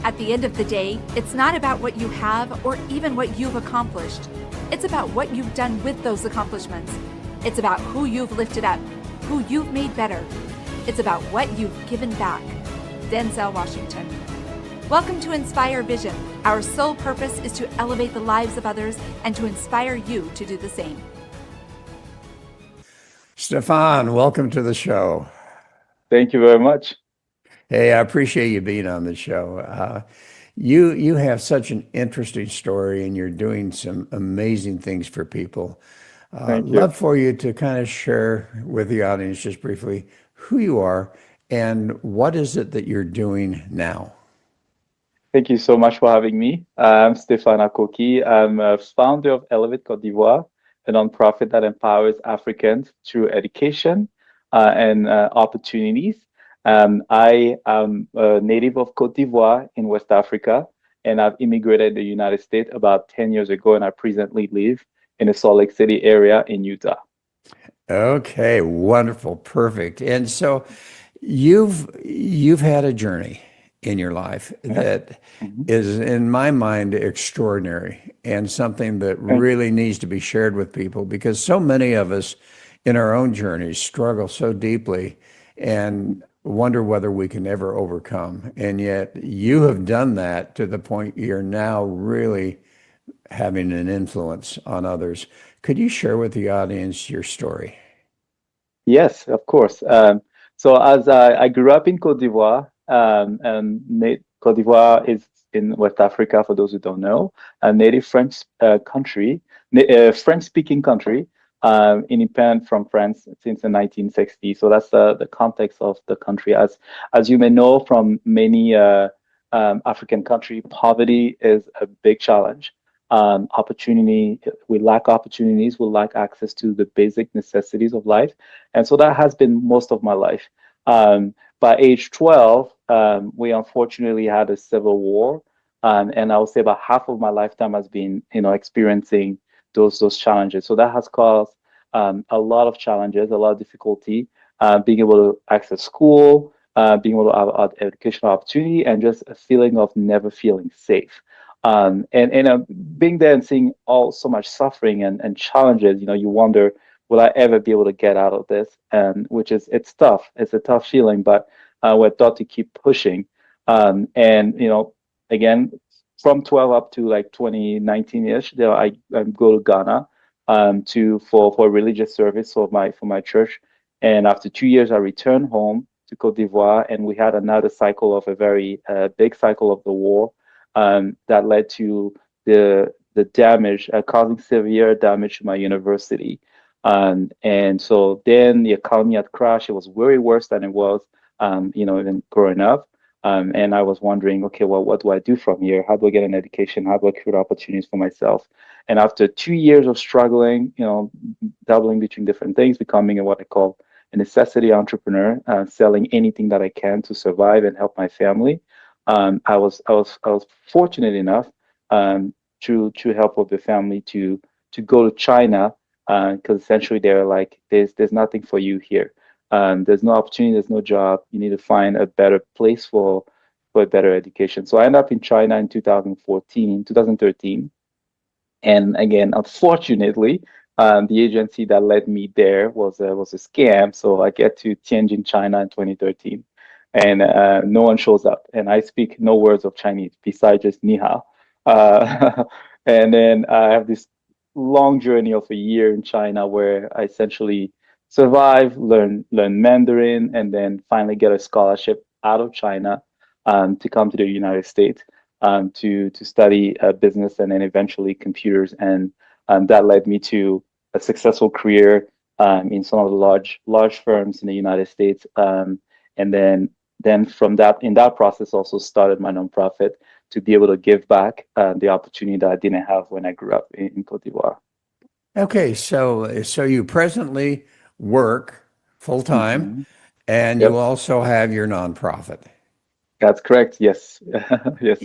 At the end of the day, it's not about what you have or even what you've accomplished. It's about what you've done with those accomplishments. It's about who you've lifted up, who you've made better. It's about what you've given back. Denzel Washington. Welcome to Inspire Vision. Our sole purpose is to elevate the lives of others and to inspire you to do the same. Stéphane, welcome to the show. Thank you very much. Hey, I appreciate you being on the show. You have such an interesting story, and you're doing some amazing things for people. Thank you. Love for you to kind of share with the audience just briefly who you are and what is it that you're doing now. Thank you so much for having me. I'm Stéphane Akoki. I'm a founder of Elevate Côte d'Ivoire, a nonprofit that empowers Africans through education and opportunities. I am a native of Côte d'Ivoire in West Africa, and I've immigrated to the United States about 10 years ago, and I presently live in the Salt Lake City area in Utah. Okay, wonderful, perfect. And so you've had a journey in your life that is, in my mind, extraordinary and something that really needs to be shared with people, because so many of us in our own journeys struggle so deeply and wonder whether we can ever overcome. And yet you have done that to the point you're now really having an influence on others. Could you share with the audience your story? Yes, of course. So as I grew up in Côte d'Ivoire, Côte d'Ivoire is in West Africa, for those who don't know, a native French country, French-speaking country, independent from France since the 1960s. So that's the context of the country. As you may know from many African countries, poverty is a big challenge. Opportunity, we lack opportunities, we lack access to the basic necessities of life. And so that has been most of my life. By age 12, we unfortunately had a civil war. And I would say about half of my lifetime has been, experiencing those challenges. So that has caused a lot of challenges, a lot of difficulty, being able to access school, being able to have educational opportunity, and just a feeling of never feeling safe. And being there and seeing so much suffering and challenges, you wonder, will I ever be able to get out of this? And it's tough. It's a tough feeling, but we're taught to keep pushing. Again, from 12 up to like 2019-ish, I go to Ghana for a religious service for my church. And after 2 years, I returned home to Côte d'Ivoire, and we had another cycle of a very big cycle of the war that led to the damage, causing severe damage to my university. And so then the economy had crashed. It was way worse than it was, even growing up. And I was wondering, okay, well, what do I do from here? How do I get an education? How do I create opportunities for myself? And after 2 years of struggling, dabbling between different things, becoming what I call a necessity entrepreneur, selling anything that I can to survive and help my family. I was fortunate enough to help with the family to go to China, because essentially they're like, there's nothing for you here. There's no opportunity, there's no job. You need to find a better place for a better education. So I ended up in China in 2013. And again, unfortunately, the agency that led me there was a scam. So I get to Tianjin, China in 2013, and no one shows up. And I speak no words of Chinese besides just ni hao. And then I have this long journey of a year in China where I essentially survive, learn Mandarin, and then finally get a scholarship out of China to come to the United States to study business and then eventually computers. And that led me to a successful career in some of the large firms in the United States. And then from in that process also started my nonprofit to be able to give back the opportunity that I didn't have when I grew up in Côte d'Ivoire. Okay, so you presently work full time, and Yep. you also have your nonprofit. That's correct. Yes. Yes.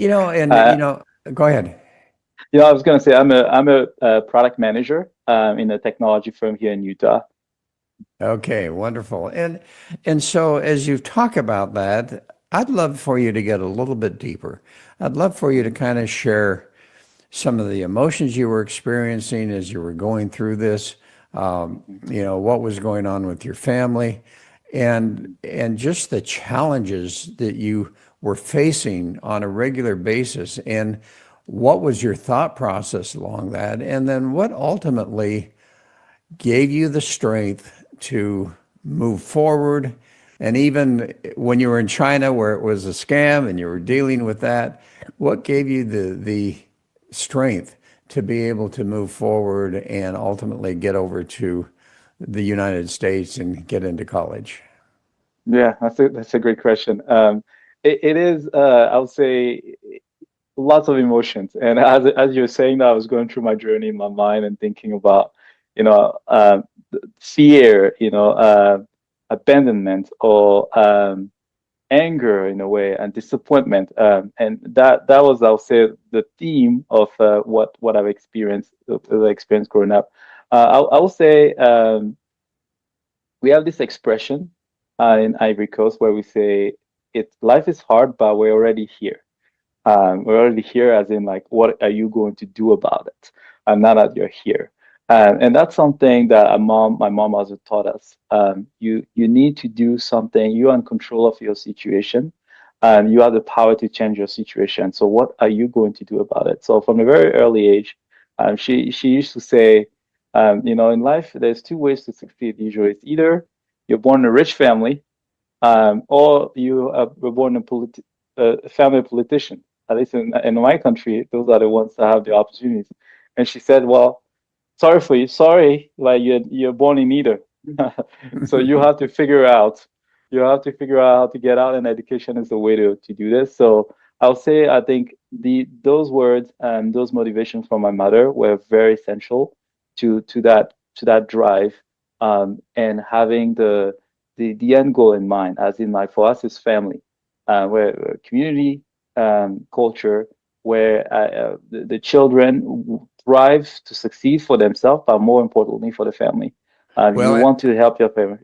Go ahead. I was going to say I'm a product manager in a technology firm here in Utah. Okay, wonderful. And so as you talk about that, I'd love for you to get a little bit deeper. I'd love for you to kind of share some of the emotions you were experiencing as you were going through this. What was going on with your family, and just the challenges that you were facing on a regular basis, and what was your thought process along that, and then what ultimately gave you the strength to move forward. And even when you were in China, where it was a scam and you were dealing with that, what gave you the strength to be able to move forward and ultimately get over to the United States and get into college? Yeah, that's a great question. It is, I would say, lots of emotions. And as you're saying that, I was going through my journey in my mind and thinking about, you know, fear, abandonment, or anger in a way, and disappointment. And that was, I'll say, the theme of what I've experienced, growing up. I will say, we have this expression in Ivory Coast where we say, life is hard, but we're already here. We're already here, as in, like, what are you going to do about it? And now that you're here. And that's something that my mom also taught us. You need to do something. You're in control of your situation. You have the power to change your situation. So what are you going to do about it? So from a very early age, she used to say, in life, there's two ways to succeed usually. It's either you're born in a rich family, or you were born a family politician. At least in my country, those are the ones that have the opportunities. And she said, well, sorry for you. Sorry, like you're born in neither. So you have to figure out how to get out, and education is the way to do this. So I'll say, I think those words and those motivations from my mother were very essential to that drive, and having the end goal in mind, as in, like, for us is family, where community, culture, where the children thrive to succeed for themselves, but more importantly for the family. You Well, want to help your family.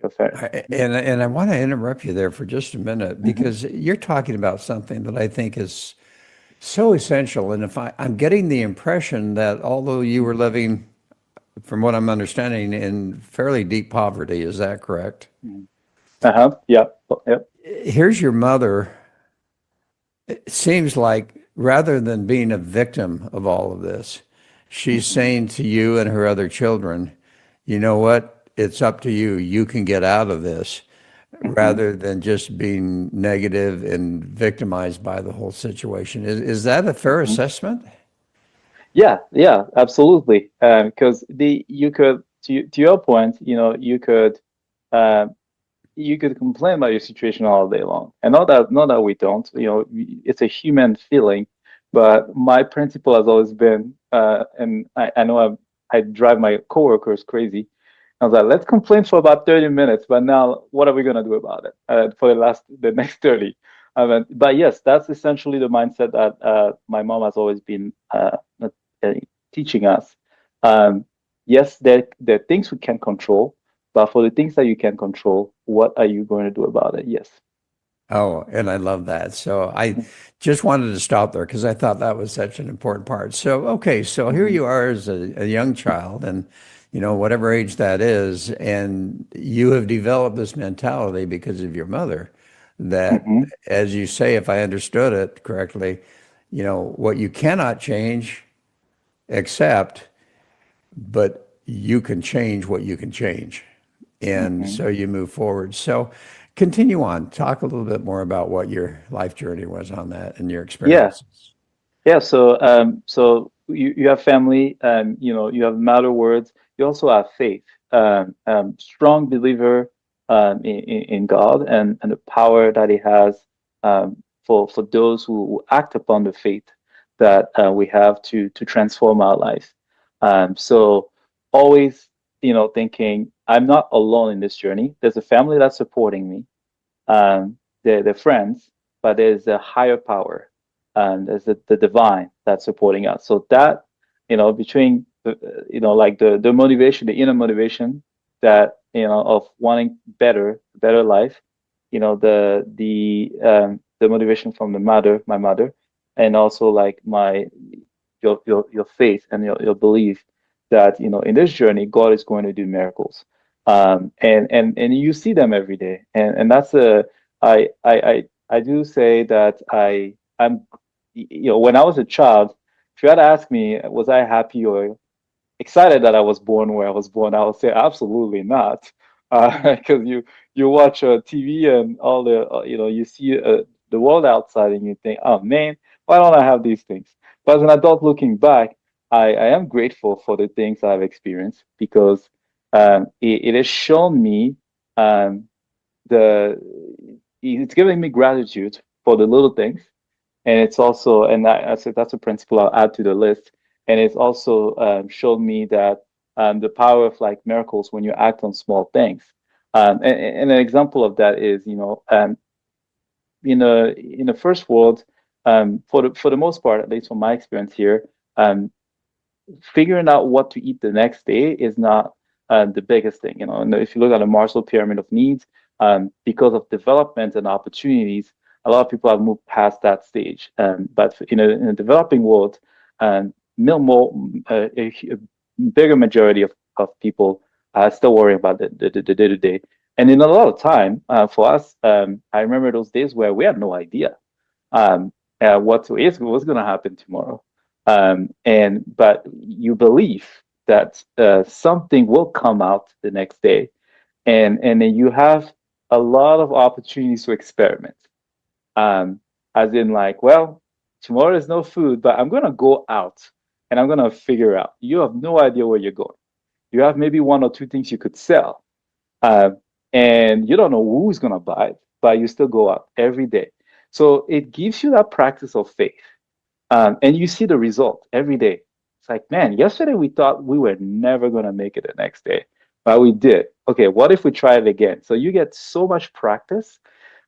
and I want to interrupt you there for just a minute, Mhm, because you're talking about something that I think is so essential. And if I'm getting the impression that although you were living, from what I'm understanding, in fairly deep poverty, is that correct? mhm. Uh-huh. Yeah. Yep. Here's your mother. It seems like rather than being a victim of all of this, she's Mhm, saying to you and her other children, you know what? It's up to you. You can get out of this, mhm. rather than just being negative and victimized by the whole situation. Is that a fair Mhm. assessment? Yeah, yeah, absolutely. Because the you could to your point, uh, you could complain about your situation all day long, and not that we don't. It's a human feeling. But my principle has always been, and I know I drive my coworkers crazy. I was like, let's complain for about 30 minutes, but now what are we gonna do about it for the next 30? But yes, that's essentially the mindset that my mom has always been uh, teaching us. Um, yes, there are things we can control, but for the things that you can control, what are you going to do about it? Yes. Oh, and I love that. So I just wanted to stop there because I thought that was such an important part. So, okay, so here Mm-hmm. you are as a young child, and whatever age that is, and you have developed this mentality because of your mother that, Mm-hmm. as you say, if I understood it correctly, what you cannot change, accept, but you can change what you can change. And Mm-hmm. so you move forward. So continue on. Talk a little bit more about what your life journey was on that and your Yeah. experiences. Yeah. So you have family, you have matter words. You also have faith. Strong believer in God, and the power that He has, for those who act upon the faith that we have to transform our life. So always, thinking, I'm not alone in this journey. There's a family that's supporting me. They're friends, but there's a higher power, and there's the divine that's supporting us. So that, between like the motivation, the inner motivation that, of wanting better life, the the motivation from my mother, and also like your faith and your belief that in this journey God is going to do miracles, and you see them every day, and that's a I do say that I'm when I was a child, if you had asked me was I happy or excited that I was born where I was born, I would say absolutely not, because you watch TV and all the you see the world outside and you think, oh man, why don't I have these things? But as an adult looking back, I am grateful for the things I've experienced because it has shown me um, the it's giving me gratitude for the little things, and it's also and I said that's a principle I'll add to the list, and it's also showed me that the power of like miracles when you act on small things. And an example of that is in the first world, for the most part, at least from my experience here, um, figuring out what to eat the next day is not the biggest thing. And if you look at the Maslow pyramid of needs, because of development and opportunities, a lot of people have moved past that stage. But in a developing world, more a bigger majority of people are still worrying about the day-to-day. And in a lot of time, for us, I remember those days where we had no idea um, what's going to happen tomorrow. But you believe that something will come out the next day, and then you have a lot of opportunities to experiment. As in, like, well, tomorrow is no food, but I'm gonna go out and I'm gonna figure out. You have no idea where you're going. You have maybe one or two things you could sell, uh, and you don't know who's gonna buy it, but you still go out every day. So it gives you that practice of faith, and you see the result every day. It's like, man, yesterday we thought we were never going to make it the next day, but we did. Okay, what if we try it again? So you get so much practice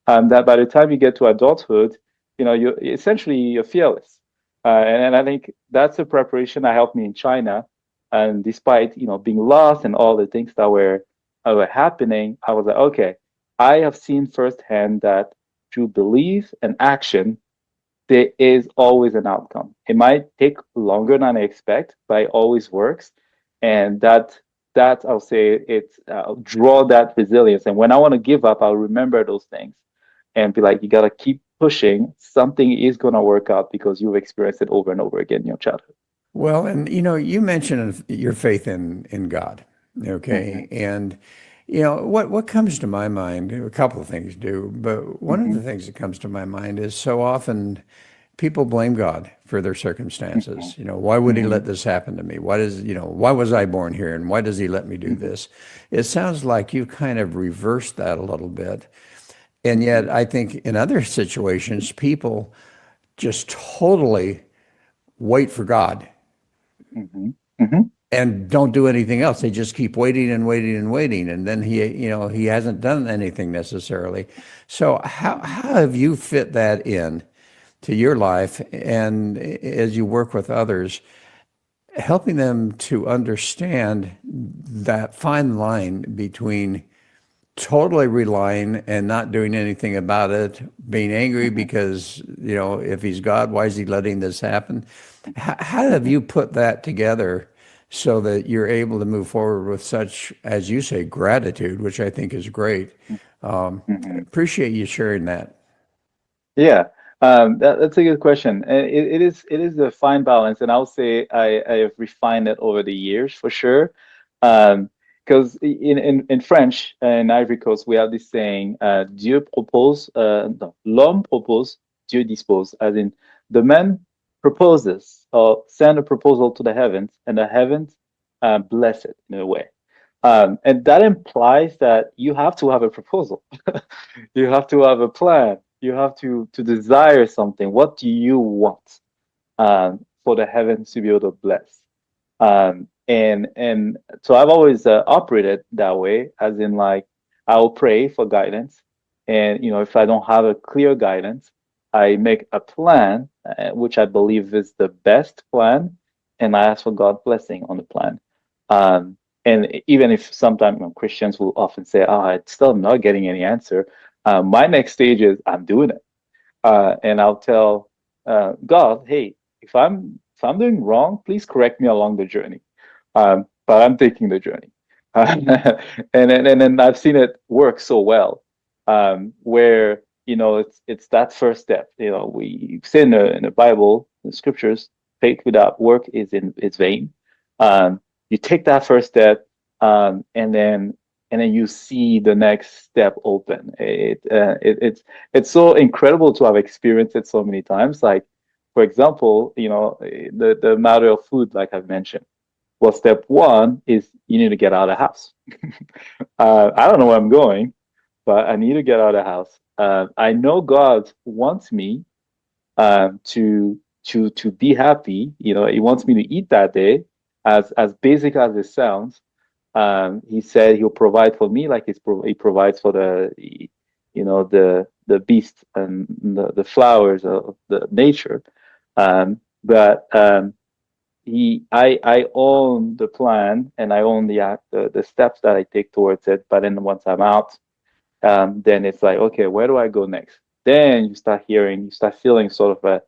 that by the time you get to adulthood, you're fearless. And I think that's the preparation that helped me in China. And despite being lost and all the things that were happening, I was like, okay, I have seen firsthand that through belief and action, there is always an outcome. It might take longer than I expect, but it always works. And that I'll say it's draw that resilience. And when I want to give up, I'll remember those things and be like, you gotta keep pushing. Something is gonna work out because you've experienced it over and over again in your childhood. Well, and you mentioned your faith in God, okay? Mm-hmm. And what comes to my mind, a couple of things do, but one of Mm-hmm. the things that comes to my mind is so often people blame God for their circumstances. Why would he Mm-hmm. let this happen to me? Why was I born here and why does he let me do this? It sounds like you kind of reversed that a little bit. And yet I think in other situations, people just totally wait for God Mm-hmm. Mm-hmm. and don't do anything else. They just keep waiting and waiting and waiting, and then he hasn't done anything necessarily. So how have you fit that in to your life, and as you work with others, helping them to understand that fine line between totally relying and not doing anything about it, being angry because, if he's God, why is he letting this happen? How have you put that together so that you're able to move forward with such, as you say, gratitude, which I think is great? Mm-hmm. Appreciate you sharing that. Yeah, that's a good question. And it is a fine balance, and I'll say I have refined it over the years for sure. Because in French in Ivory Coast we have this saying, Dieu propose, no, l'homme propose, Dieu dispose, as in the man proposes or send a proposal to the heavens, and the heavens bless it in a way. And that implies that you have to have a proposal. You have to have a plan. You have to desire something. What do you want for the heavens to be able to bless? And so I've always operated that way, as in like I'll pray for guidance, and if I don't have a clear guidance, I make a plan, which I believe is the best plan, and I ask for God's blessing on the plan. And even if sometimes Christians will often say, "Oh, I still am not getting any answer," my next stage is I'm doing it. and I'll tell God, hey, if I'm doing wrong, please correct me along the journey. But I'm taking the journey, and then I've seen it work so well, where it's that first step. We say in the Bible, the scriptures, faith without work is vain. You take that first step, and then you see the next step open. It's so incredible to have experienced it so many times. Like, for example, the matter of food, like I've mentioned. Well, step one is you need to get out of the house. I don't know where I'm going, but I need to get out of the house. I know God wants me to be happy. He wants me to eat that day, as basic as it sounds. He said he'll provide for me, like he provides for the beasts and the flowers of the nature. But I own the plan, and I own the steps that I take towards it. But then once I'm out, then it's like, okay, where do I go next? Then you start feeling sort of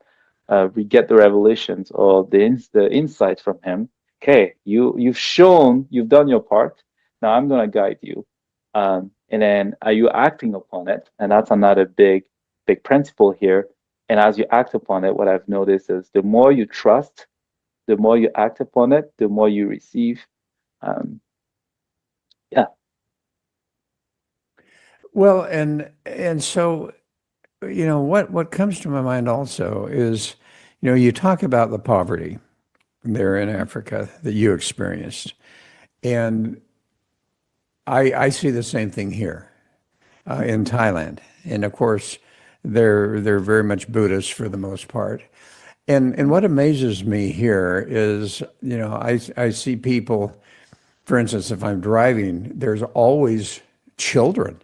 we get the revelations or the insights from him. Okay, you've done your part. Now I'm gonna guide you. And then are you acting upon it? And that's another big principle here. And as you act upon it, what I've noticed is the more you trust, the more you act upon it, the more you receive. Um, yeah. Well, and so what comes to my mind also is, you talk about the poverty there in Africa that you experienced, and I see the same thing here in Thailand, and of course they're very much Buddhist for the most part. And what amazes me here is, I see people, for instance, if I'm driving, there's always children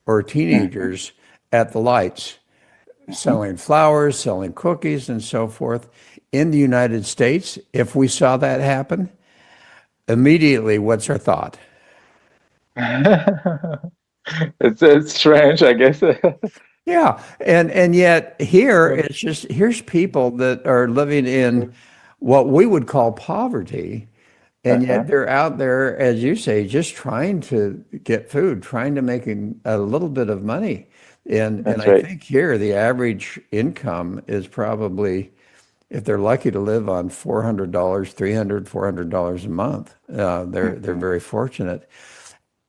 or Mhm, teenagers at the lights mhm. selling flowers, selling cookies, and so forth. In the United States, if we saw that happen, immediately, what's our thought? It's strange, I guess. Yeah, and yet here it's just here's people that are living in what we would call poverty, and yet Uh-huh. they're out there, as you say, just trying to get food, trying to make a little bit of money. And That's I right. think here the average income is probably, if they're lucky to live on $400, $300, $400 a month, they're Mhm, very fortunate.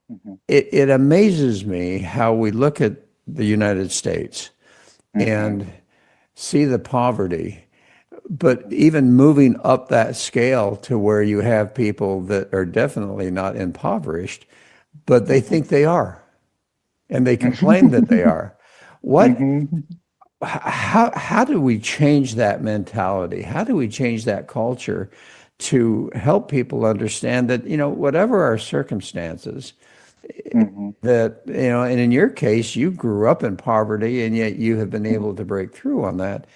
mhm, It amazes me how we look at the United States mhm, and see the poverty, but mhm, even moving up that scale to where you have people that are definitely not impoverished, but they mhm, think they are, and they complain that they mhm. are. What, Mhm, how do we change that mentality? How do we change that culture to help people understand that, whatever our circumstances, mhm, and in your case, you grew up in poverty and yet you have been mhm, able to break through on that.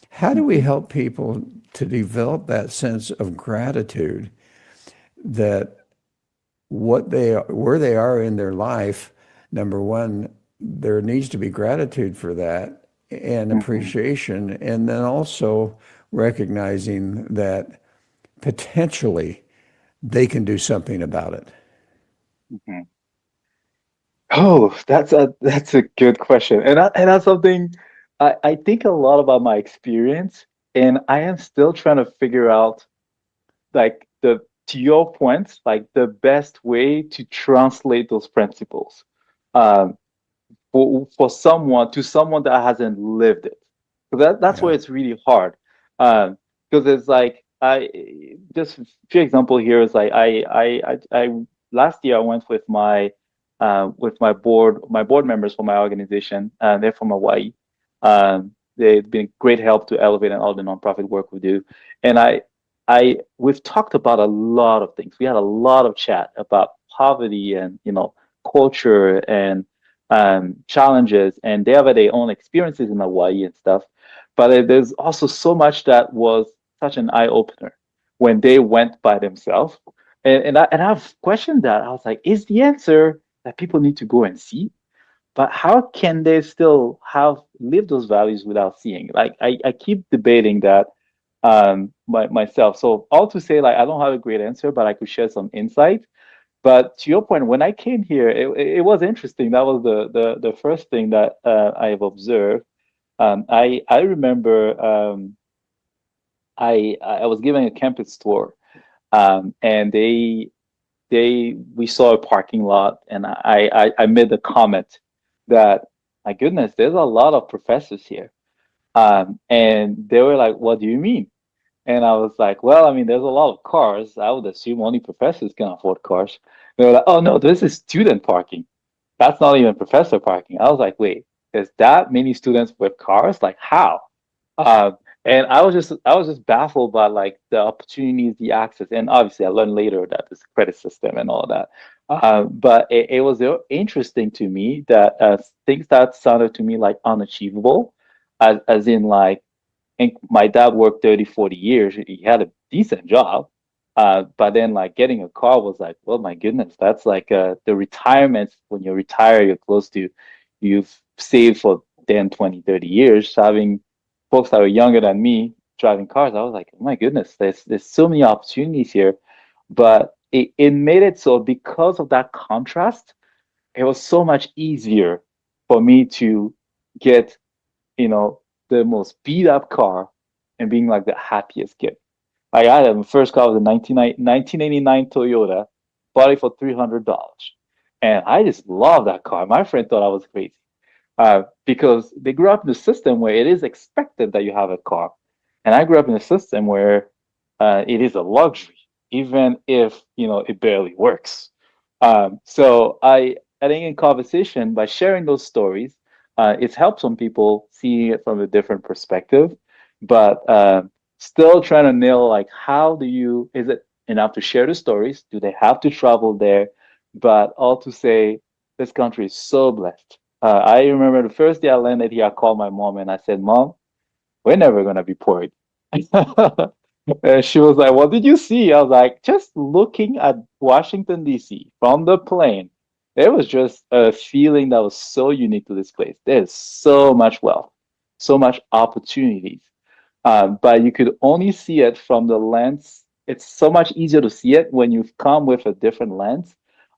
How do we mhm, help people to develop that sense of gratitude that where they are in their life, number one, there needs to be gratitude for that and mhm, appreciation, and then also recognizing that potentially they can do something about it. mhm. Oh, that's a good question, and that's something I think a lot about my experience, and I am still trying to figure out, like, the to your point, like the best way to translate those principles um, for someone that hasn't lived it. So that's Yeah. where it's really hard. Because it's like I just a few example here is like I last year I went with my board members for my organization, and they're from Hawaii. They've been great help to Elevate and all the nonprofit work we do. And we've talked about a lot of things. We had a lot of chat about poverty and culture and challenges, and they have their own experiences in Hawaii and stuff. But there's also so much that was such an eye opener when they went by themselves. And I've questioned that. I was like, is the answer that people need to go and see? but how can they still have live those values without seeing? Like I keep debating that myself. So all to say, like I don't have a great answer, but I could share some insight. But to your point, when I came here, it was interesting. That was the first thing that I have observed. I remember I was giving a campus tour, and we saw a parking lot, and I made the comment that, my goodness, there's a lot of professors here. And they were like, "What do you mean?" And I was like, "Well, I mean, there's a lot of cars. I would assume only professors can afford cars." They were like, "Oh no, this is student parking. That's not even professor parking." I was like, "Wait, there's that many students with cars? Like how?" Uh, and I was just baffled by like the opportunities, the access, and obviously I learned later that this credit system and all that. But it was interesting to me that things that sounded to me like unachievable, as in like, and my dad worked 30, 40 years. He had a decent job. But then like getting a car was like, well, my goodness, that's like the retirement. When you retire, you're close to, you've saved for 10, 20, 30 years. Having folks that were younger than me driving cars, I was like, oh my goodness, there's so many opportunities here. But it made it so, because of that contrast, it was so much easier for me to get, the most beat up car and being like the happiest kid. Like I had my first car was a 1989 Toyota, bought it for $300. And I just love that car. My friend thought I was crazy, because they grew up in a system where it is expected that you have a car. And I grew up in a system where it is a luxury, even if, it barely works. So I think in conversation, by sharing those stories, it's helped some people see it from a different perspective, but still trying to nail, like, is it enough to share the stories? Do they have to travel there? But all to say, this country is so blessed. I remember the first day I landed here, I called my mom and I said, "Mom, we're never gonna be poor again." And she was like, "What did you see?" I was like, "Just looking at Washington, D.C. from the plane, there was just a feeling that was so unique to this place. There's so much wealth, so much opportunities. But you could only see it from the lens. It's so much easier to see it when you've come with a different lens.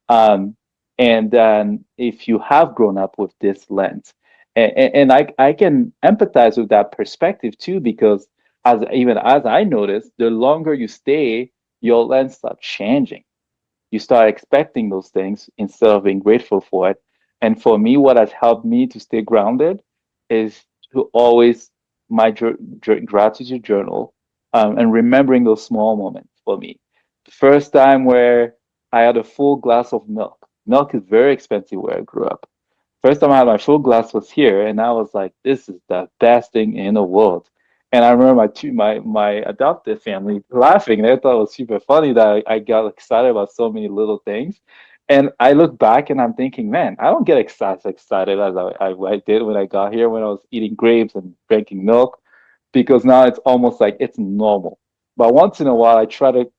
Um, and then if you have grown up with this lens, and I can empathize with that perspective too, because even as I noticed, the longer you stay, your lens starts changing. You start expecting those things instead of being grateful for it. And for me, what has helped me to stay grounded is to always my gratitude journal, and remembering those small moments for me. The first time where I had a full glass of milk. Milk is very expensive where I grew up. First time I had my full glass was here, and I was like, "This is the best thing in the world." And I remember my adopted family laughing. They thought it was super funny that I got excited about so many little things. And I look back and I'm thinking, man, I don't get excited as I did when I got here, when I was eating grapes and drinking milk, because now it's almost like it's normal. But once in a while, I try to,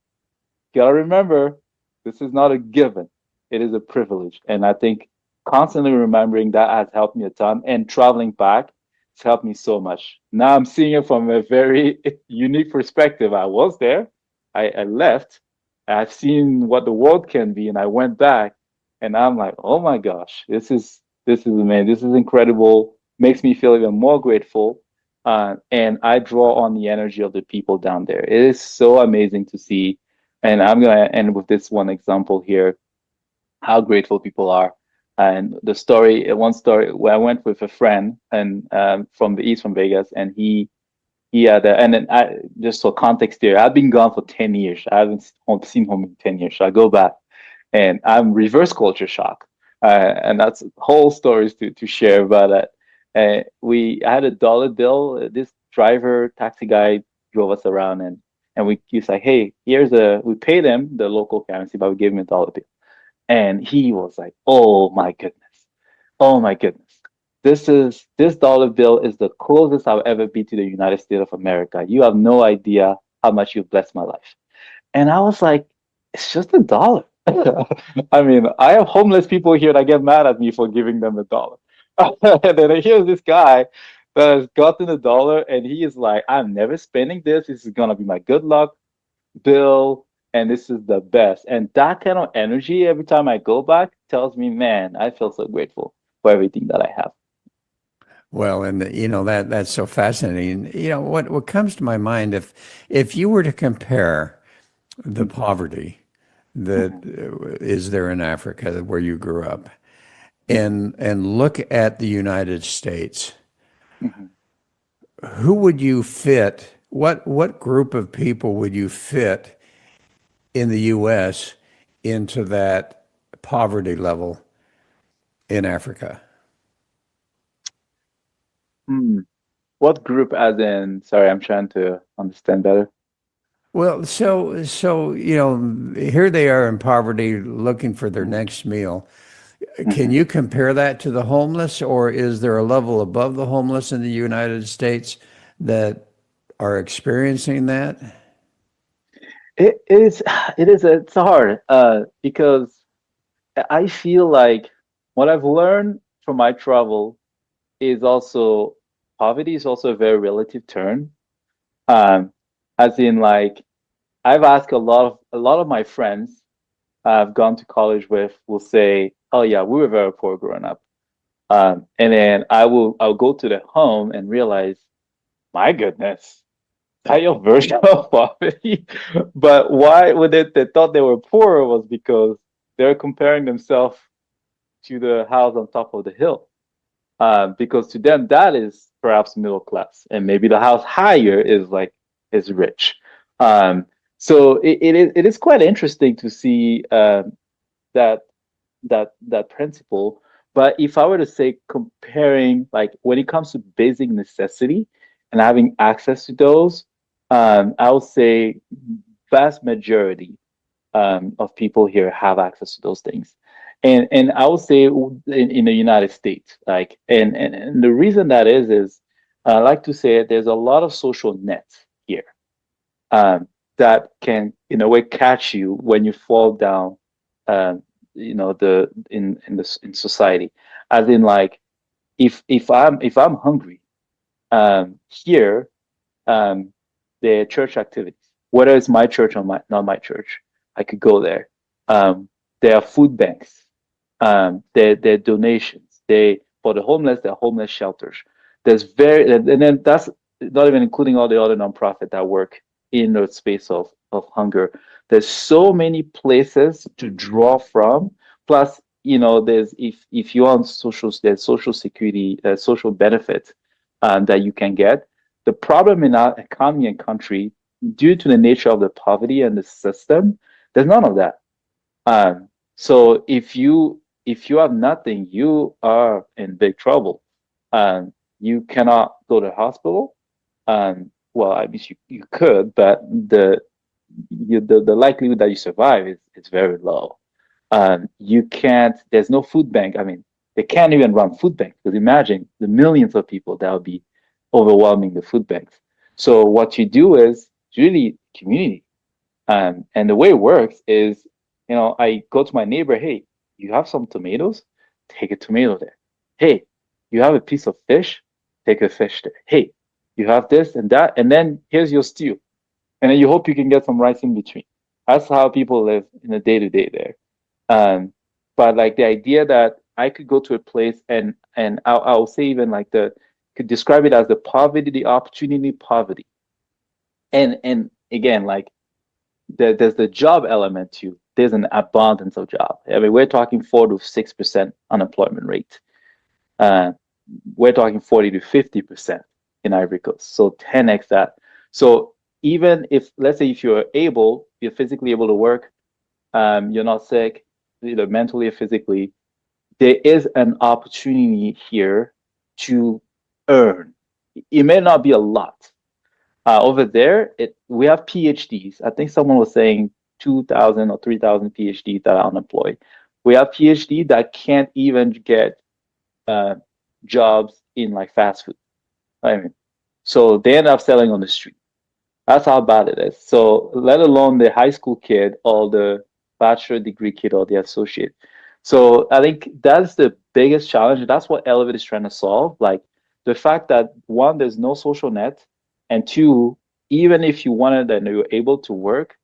gotta remember, this is not a given. It is a privilege. And I think constantly remembering that has helped me a ton. And traveling back, it's helped me so much. Now I'm seeing it from a very unique perspective. I was there, I left, I've seen what the world can be, and I went back, and I'm like, oh my gosh, this is amazing. This is incredible. Makes me feel even more grateful. And I draw on the energy of the people down there. It is so amazing to see. And I'm gonna end with this one example here, how grateful people are. And one story where I went with a friend and from the east, from Vegas, and he had, and then just for context here, I've been gone for 10 years. I haven't seen home in 10 years. So I go back and I'm reverse culture shock. And that's whole stories to share about it. I had a dollar bill. This driver, taxi guy drove us around, and he's like, "Hey, we paid him the local currency, but we gave him a dollar bill." And he was like, "Oh my goodness. Oh my goodness. This dollar bill is the closest I'll ever be to the United States of America. You have no idea how much you've blessed my life." And I was like, "It's just a dollar." I mean, I have homeless people here that get mad at me for giving them a dollar. And then here's this guy that has gotten a dollar, and he is like, I'm never spending this. This is gonna be my good luck bill, and this is the best. And that kind of energy every time I go back tells me, man, I feel so grateful for everything that I have. Well, and that's so fascinating. What comes to my mind, if you were to compare the Mhm, poverty that mhm, is there in Africa where you grew up, mhm, and look at the United States, mhm. who would you fit? What group of people would you fit in the U.S. into that poverty level in Africa? Hmm. What group, as in, sorry, I'm trying to understand better. Well, so here they are in poverty, looking for their Mhm, next meal. Can mhm. you compare that to the homeless, or is there a level above the homeless in the United States that are experiencing that? It is, it's hard, because I feel like what I've learned from my travel is also poverty is also a very relative term. Um, as in, like, I've asked a lot of my friends I've gone to college with will say, "Oh yeah, we were very poor growing up," and then I'll go to the home and realize, my goodness, that your version of poverty. But why would they thought they were poor was because they're comparing themselves to the house on top of the hill. Because to them that is perhaps middle class, and maybe the house higher is rich. Um, so it is quite interesting to see that that principle. But if I were to say comparing, like when it comes to basic necessity and having access to those, I would say vast majority of people here have access to those things. And I would say in the United States, like, and the reason that is I like to say there's a lot of social nets here, um, that can in a way catch you when you fall down, um, the in society, as in, like, if I'm hungry, here, um, the church activities, whether it's my church or not my church, I could go there. Um, there are food banks. There are donations. They for the homeless, there are homeless shelters. And then that's not even including all the other nonprofit that work in the space of hunger. There's so many places to draw from. Plus, there's if you want there's social security, social benefits, that you can get. The problem in our economy and country, due to the nature of the poverty and the system, there's none of that. So if you have nothing, you are in big trouble. You cannot go to the hospital. Well, I mean, you could, but the likelihood that you survive is very low. You can't. There's no food bank. I mean, they can't even run food banks, because imagine the millions of people that will be overwhelming the food banks. So what you do is really community. And the way it works is, I go to my neighbor, hey, you have some tomatoes? Take a tomato there. Hey, you have a piece of fish? Take a fish there. Hey, you have this and that, and then here's your stew. And then you hope you can get some rice in between. That's how people live in a day to day there. Um, but like the idea that I could go to a place, and I'll say, even like could describe it as the poverty, the opportunity poverty. And again, like, there's the job element too. There's an abundance of job. I mean, we're talking 4 to 6% unemployment rate. Uh, we're talking 40 to 50% in Ivory Coast. So 10x that. So even if, let's say, if you're physically able to work, you're not sick, either mentally or physically, there is an opportunity here to earn. It may not be a lot, over there, we have PhDs. I think someone was saying 2,000 or 3,000 PhDs that are unemployed. We have PhD that can't even get uh, jobs in, like, fast food. I mean, so they end up selling on the street. That's how bad it is. So let alone the high school kid or the bachelor degree kid or the associate. So I think that's the biggest challenge. That's what Elevate is trying to solve. Like the fact that one, there's no social net, and two, even if you wanted and you're able to work,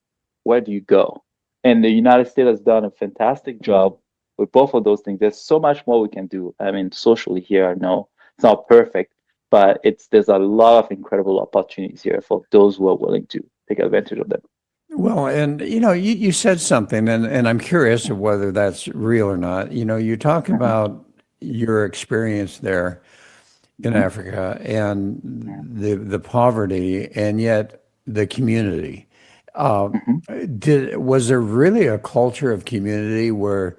where do you go? And the United States has done a fantastic job with both of those things. There's so much more we can do. I mean, socially here, I know it's not perfect, but there's a lot of incredible opportunities here for those who are willing to take advantage of them. Well, and you said something, and I'm curious of whether that's real or not. You talk Mhm, about your experience there in mhm, Africa and mhm, the poverty, and yet the community. Uh, mhm, was there really a culture of community where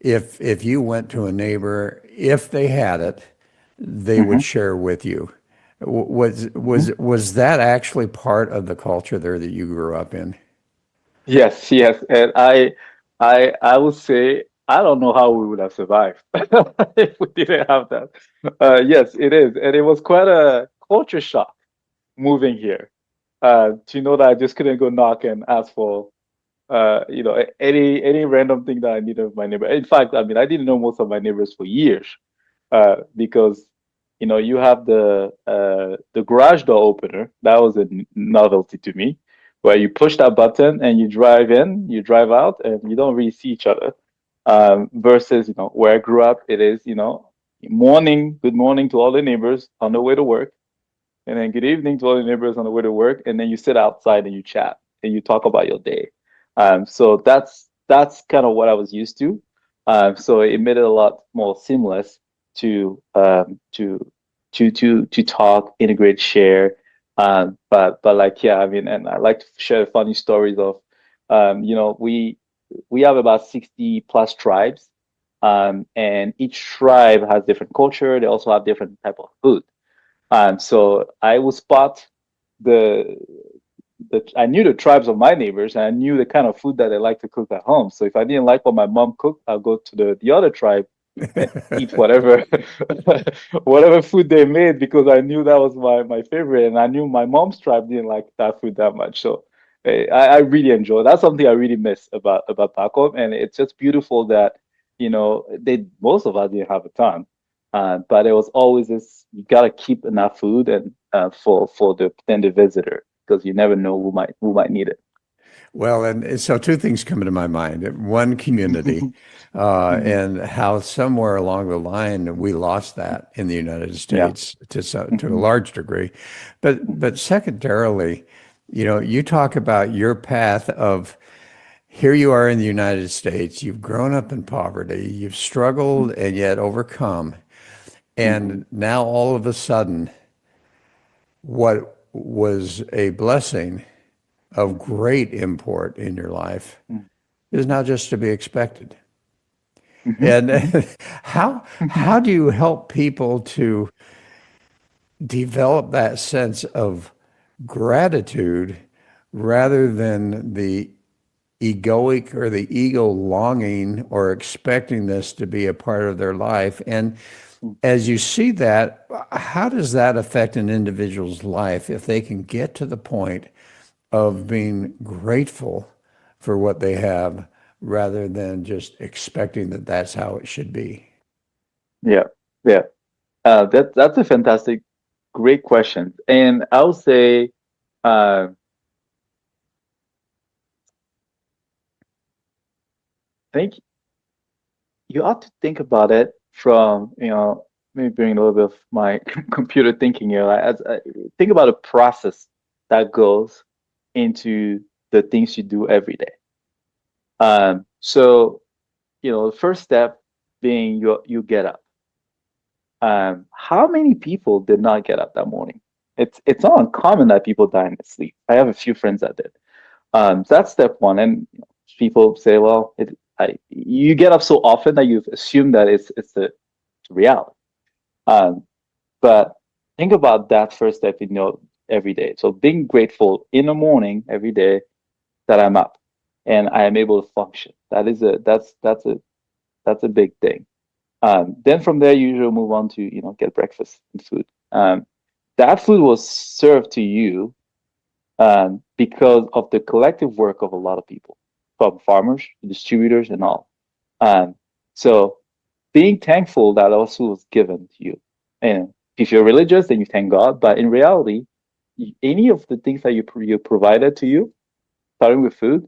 if you went to a neighbor, if they had it, they would mhm, share with you? Was mhm. was was that actually part of the culture there that you grew up in? Yes, yes, and I would say I don't know how we would have survived if we didn't have that. Yes, it is, and it was quite a culture shock moving here. To know that I just couldn't go knock and ask for any random thing that I needed of my neighbor. In fact, I mean, I didn't know most of my neighbors for years, because you have the garage door opener. That was a novelty to me, where you push that button and you drive in, you drive out, and you don't really see each other. Versus where I grew up, it is good morning to all the neighbors on the way to work, and then good evening to all the neighbors on the way to work, and then you sit outside and you chat and you talk about your day. So that's kind of what I was used to. So it made it a lot more seamless to to talk, integrate, share. But like yeah, I mean, and I like to share funny stories of, we have about 60 plus tribes, and each tribe has different culture. They also have different type of food. So I would spot the I knew the tribes of my neighbors, and I knew the kind of food that they like to cook at home. So if I didn't like what my mom cooked, I'll go to the other tribe and eat whatever whatever food they made, because I knew that was my favorite, and I knew my mom's tribe didn't like that food that much. So I really enjoy. That's something I really miss about back home, and it's just beautiful that they most of us didn't have a ton, but it was always this: you gotta keep enough food and for the visitor, because you never know who might need it. Well, and so two things come into my mind. One, community, Mhm. and how somewhere along the line we lost that in the United Yeah. States to a Mhm. large degree. But secondarily, you talk about your path of here you are in the United States, you've grown up in poverty, you've struggled and yet overcome, Mhm. and now all of a sudden, what was a blessing of Mhm. great import in your life Mhm. is now just to be expected. Mhm. And Mhm. how do you help people to develop that sense of gratitude rather than the egoic or the ego longing or expecting this to be a part of their life? And as you see that, how does that affect an individual's life if they can get to the point of being Mhm. grateful for what they have rather than just expecting that that's how it should be? Yeah. Yeah. That's a fantastic, great question, and I would say, uh, think you ought to think about it from, maybe bring a little bit of my computer thinking here. Like, think about a process that goes into the things you do every day. So the first step being you get up. How many people did not get up that morning? It's not uncommon that people die in their sleep. I have a few friends that did. So that's step one. And people say, well, you get up so often that you've assumed that it's the reality. Um, but think about that first step in your every day. So being grateful in the morning every day that I'm up and I am able to function. That's a big thing. Then from there, you usually move on to get breakfast and food. That food was served to you, because of the collective work of a lot of people, from farmers, distributors, and all. Um, So being thankful that also was given to you. And if you're religious, then you thank God. But in reality, any of the things that you provided to you, starting with food,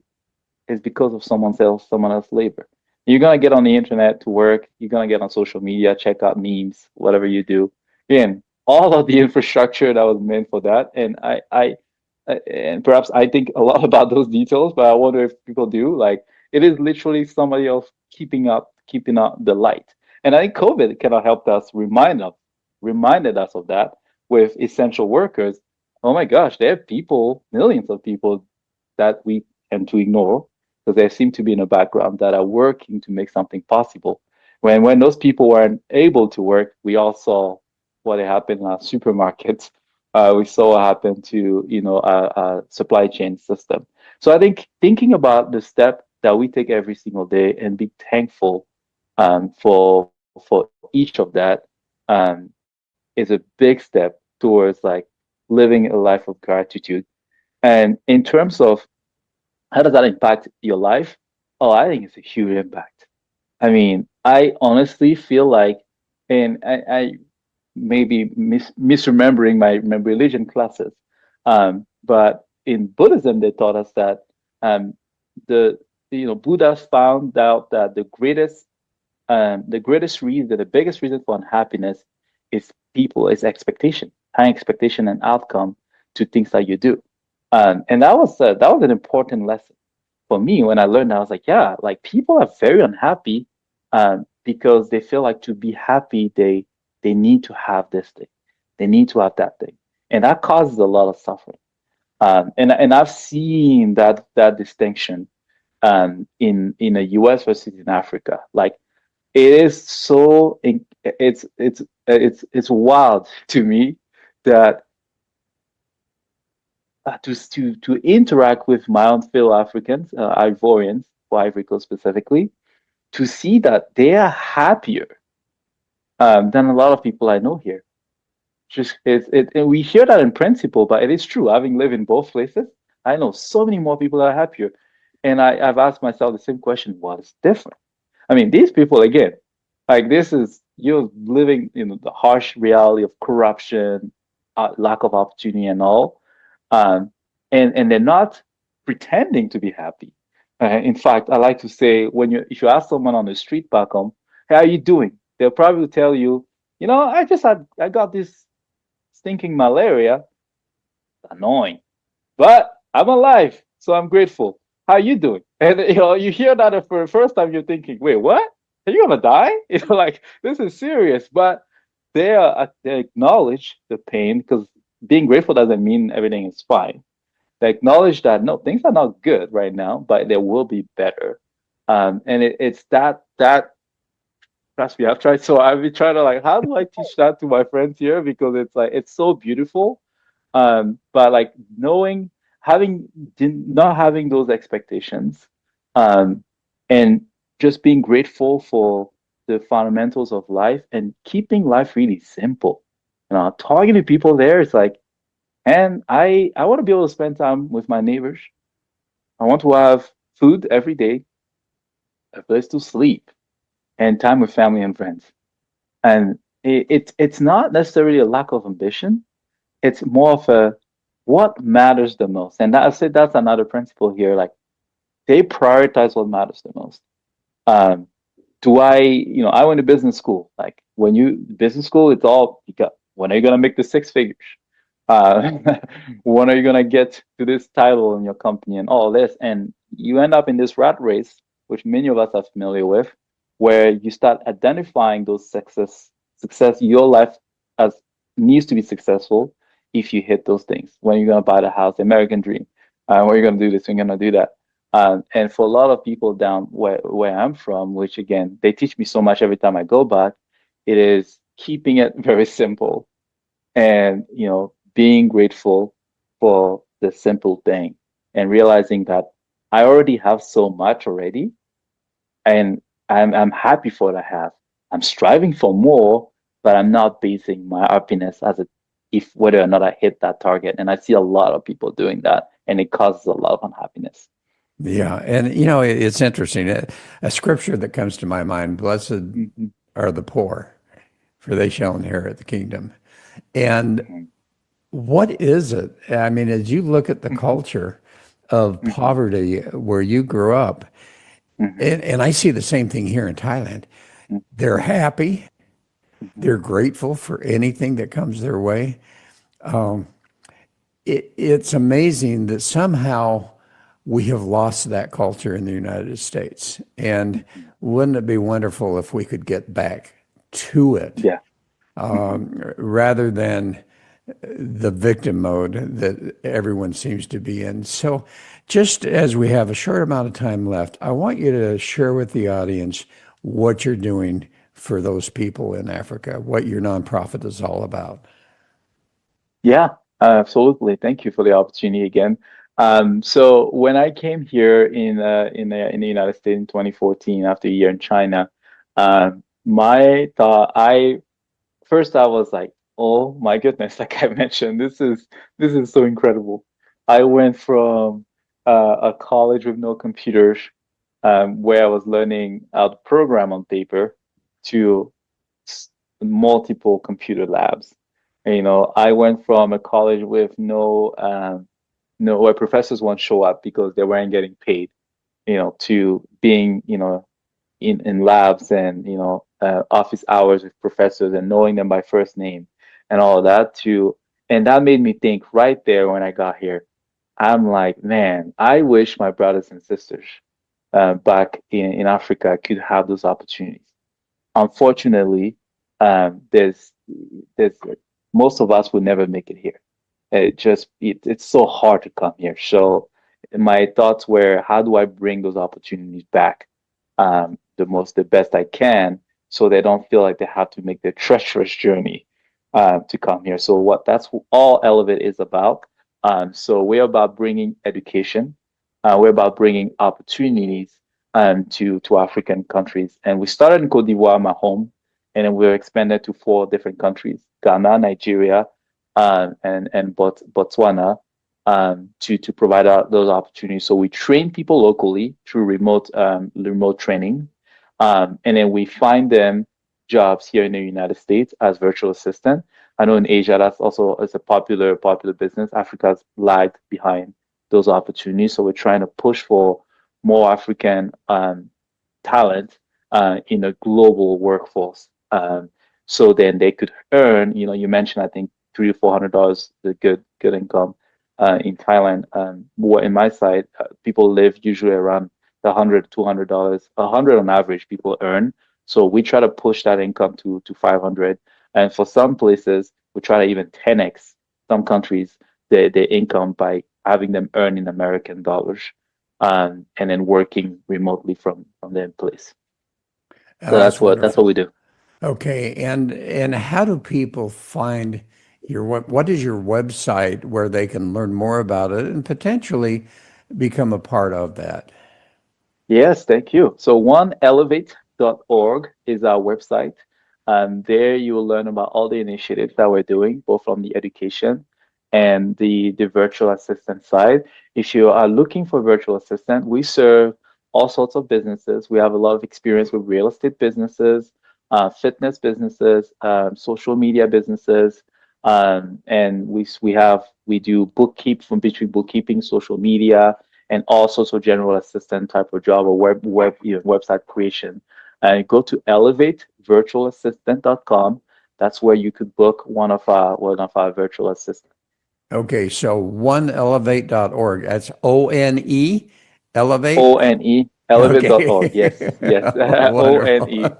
is because of someone else's labor. You're gonna get on the internet to work. You're gonna get on social media, check out memes, whatever you do. Again, all of the infrastructure that was meant for that. And and perhaps I think a lot about those details, but I wonder if people do. Like, it is literally somebody else keeping up the light. And I think COVID kind of helped us reminded us of that with essential workers. Oh my gosh, there are people, millions of people that we tend to ignore because they seem to be in the background that are working to make something possible. When those people weren't able to work, we all saw what happened in our supermarkets. We saw what happened to our supply chain system. So I think thinking about the step that we take every single day and be thankful for each of that um, is a big step towards like living a life of gratitude. And in terms of how does that impact your life? Oh, I think it's a huge impact. I mean, I honestly feel like, and I may be misremembering my religion classes, but in Buddhism, they taught us that um, the Buddha found out that the greatest reason, the biggest reason for unhappiness is people, is expectation, high expectation and outcome to things that you do. And that was an important lesson for me when I learned that. I was like, yeah, like people are very unhappy because they feel like to be happy, they need to have this thing, they need to have that thing, and that causes a lot of suffering. And I've seen that distinction in the U.S. versus in Africa. Like, it is so it's wild to me that to interact with my own fellow Africans, Ivorians, for Ivory Coast specifically, to see that they are happier than a lot of people I know here. Just and we hear that in principle, but it is true. Having lived in both places, I know so many more people that are happier, and I've asked myself the same question: what is different? I mean, these people again, like this is you're living in the harsh reality of corruption, lack of opportunity, and all, um, and they're not pretending to be happy. In fact, I like to say if you ask someone on the street back home, "How are you doing?" They'll probably tell you, I got this stinking malaria, annoying, but I'm alive, so I'm grateful. How you doing? And you hear that for the first time, you're thinking, wait, what? Are you gonna die? Like, this is serious. But they acknowledge the pain, because being grateful doesn't mean everything is fine. They acknowledge that no, things are not good right now, but they will be better. And it's that trust me, I've tried. So I've been trying to, like, how do I teach that to my friends here? Because it's like it's so beautiful. But like knowing, not having those expectations, um, and just being grateful for the fundamentals of life and keeping life really simple. Talking to people there, it's like, and I want to be able to spend time with my neighbors. I want to have food every day, a place to sleep, and time with family and friends. And it's not necessarily a lack of ambition. It's more of a what matters the most. And I said that's another principle here. Like, they prioritize what matters the most. Um, I went to business school. Like, when you business school, it's all you got. When are you gonna make the six figures? Uh, when are you gonna get to this title in your company and all this? And you end up in this rat race, which many of us are familiar with, where you start identifying those success your life as needs to be successful if you hit those things. When you're gonna buy the house, the American dream. When you're gonna do this, when you're gonna do that. And for a lot of people down where I'm from, which again, they teach me so much every time I go back, it is keeping it very simple and, being grateful for the simple thing and realizing that I already have so much already, and I'm happy for what I have. I'm striving for more, but I'm not basing my happiness as if whether or not I hit that target. And I see a lot of people doing that, and it causes a lot of unhappiness. Yeah, and it's interesting. A scripture that comes to my mind: "Blessed Hmm. are the poor, for they shall inherit the kingdom." And Hmm. what is it? I mean, as you look at the Hmm. culture of Hmm. poverty where you grew up, Hmm. and I see the same thing here in Thailand. They're Hmm. happy. Hmm. They're grateful for anything that comes their way. It's amazing that somehow we have lost that culture in the United States. And wouldn't it be wonderful if we could get back to it Yeah. Hmm. rather than the victim mode that everyone seems to be in? So, just as we have a short amount of time left, I want you to share with the audience what you're doing for those people in Africa, what your nonprofit is all about. Yeah, absolutely. Thank you for the opportunity again. So when I came here in the United States in 2014 after a year in China, my thought I first I was like, oh my goodness, like I mentioned, this is so incredible. I went from a college with no computers, where I was learning how to program on paper, to s- multiple computer labs. I went from a college with no where professors won't show up because they weren't getting paid, to being, in labs and office hours with professors and knowing them by first name and all of that too. And that made me think right there when I got here. I'm like, man, I wish my brothers and sisters back in Africa could have those opportunities. Unfortunately, there's most of us will never make it here. It's so hard to come here. So my thoughts were, how do I bring those opportunities back, the best I can, so they don't feel like they have to make the treacherous journey to come here. So that's all Elevate is about. So we're about bringing education, we're about bringing opportunities to African countries. And we started in Côte d'Ivoire, my home, and then we expanded to 4 different countries: Ghana, Nigeria, and Botswana, to provide those opportunities. So we train people locally through remote training, and then we find them jobs here in the United States as virtual assistant. I know in Asia that's also is a popular business. Africa's lagged behind those opportunities, so we're trying to push for more African talent in a global workforce. So then they could earn, you mentioned, I think, $300 to $400, the good income in Thailand. More in my side, people live usually around the $100 to $200, 100 on average people earn. So we try to push that income to 500. And for some places, we try to even 10x some countries their income by having them earn in American dollars, and then working remotely from their place. So That's that's what we wonderful. do. Okay, and how do people find what is your website where they can learn more about it and potentially become a part of that? Yes, thank you. So oneelevate.org is our website. There you will learn about all the initiatives that we're doing, both from the education and the virtual assistant side. If you are looking for virtual assistant, we serve all sorts of businesses. We have a lot of experience with real estate businesses, fitness businesses, social media businesses, and we do bookkeep from between bookkeeping, social media, and all sorts of general assistant type of job, or website creation. And go to elevatevirtualassistant.com. That's where you could book one of our virtual assistants. Okay, so oneelevate.org. That's ONE, elevate. ONE, elevate.org. Okay. Yes, yes. Wonderful. ONE,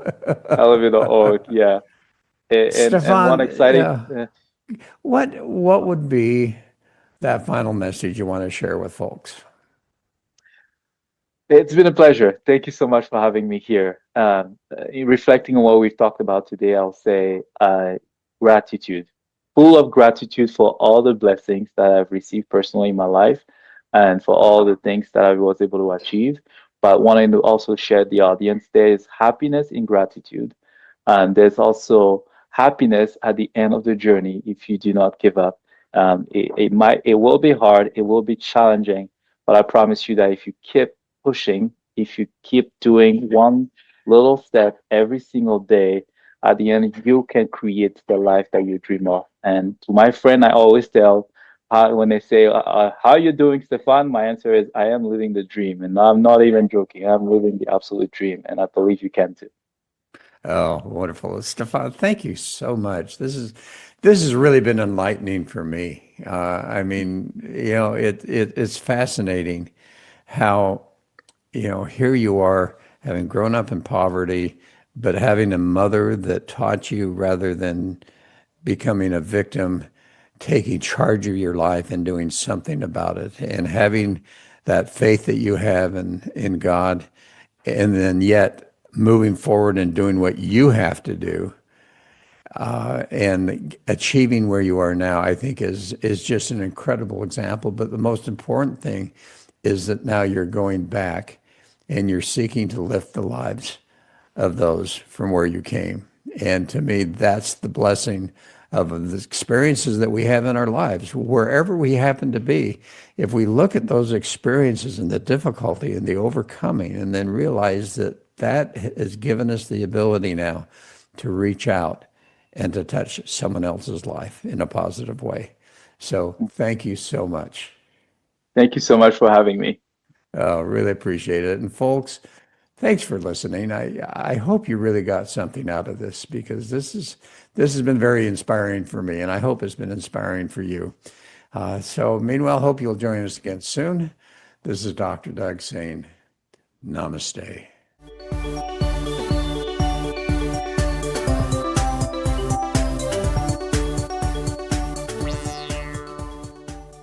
elevate.org. Yeah. And one Stefan, exciting, what would be that final message you want to share with folks? it's been a pleasure. Thank you so much for having me here. Reflecting on what we've talked about today, I'll say gratitude, full of gratitude for all the blessings that I've received personally in my life and for all the things that I was able to achieve. But wanting to also share the audience, there is happiness in gratitude. And there's also happiness at the end of the journey if you do not give up. It will be hard, it will be challenging, But I promise you that if you keep pushing, if you keep doing one little step every single day, at the end, you can create the life that you dream of. And to my friend, I always tell, when they say, how are you doing, Stéphane? My answer is, I am living the dream. And I'm not even joking. I'm living the absolute dream. And I believe you can too. Oh, wonderful. Stéphane, thank you so much. This has really been enlightening for me. I mean, it's fascinating how, here you are having grown up in poverty, but having a mother that taught you rather than becoming a victim, taking charge of your life and doing something about it, and having that faith that you have in God, and then yet moving forward and doing what you have to do, and achieving where you are now, I think is just an incredible example. But the most important thing is that now you're going back and you're seeking to lift the lives of those from where you came. And to me, that's the blessing of the experiences that we have in our lives, wherever we happen to be. If we look at those experiences and the difficulty and the overcoming, and then realize that that has given us the ability now to reach out and to touch someone else's life in a positive way. So thank you so much. Thank you so much for having me. Really appreciate it. And folks, thanks for listening. I hope you really got something out of this, because this has been very inspiring for me, and I hope it's been inspiring for you. So meanwhile, hope you'll join us again soon. This is Dr. Doug saying namaste.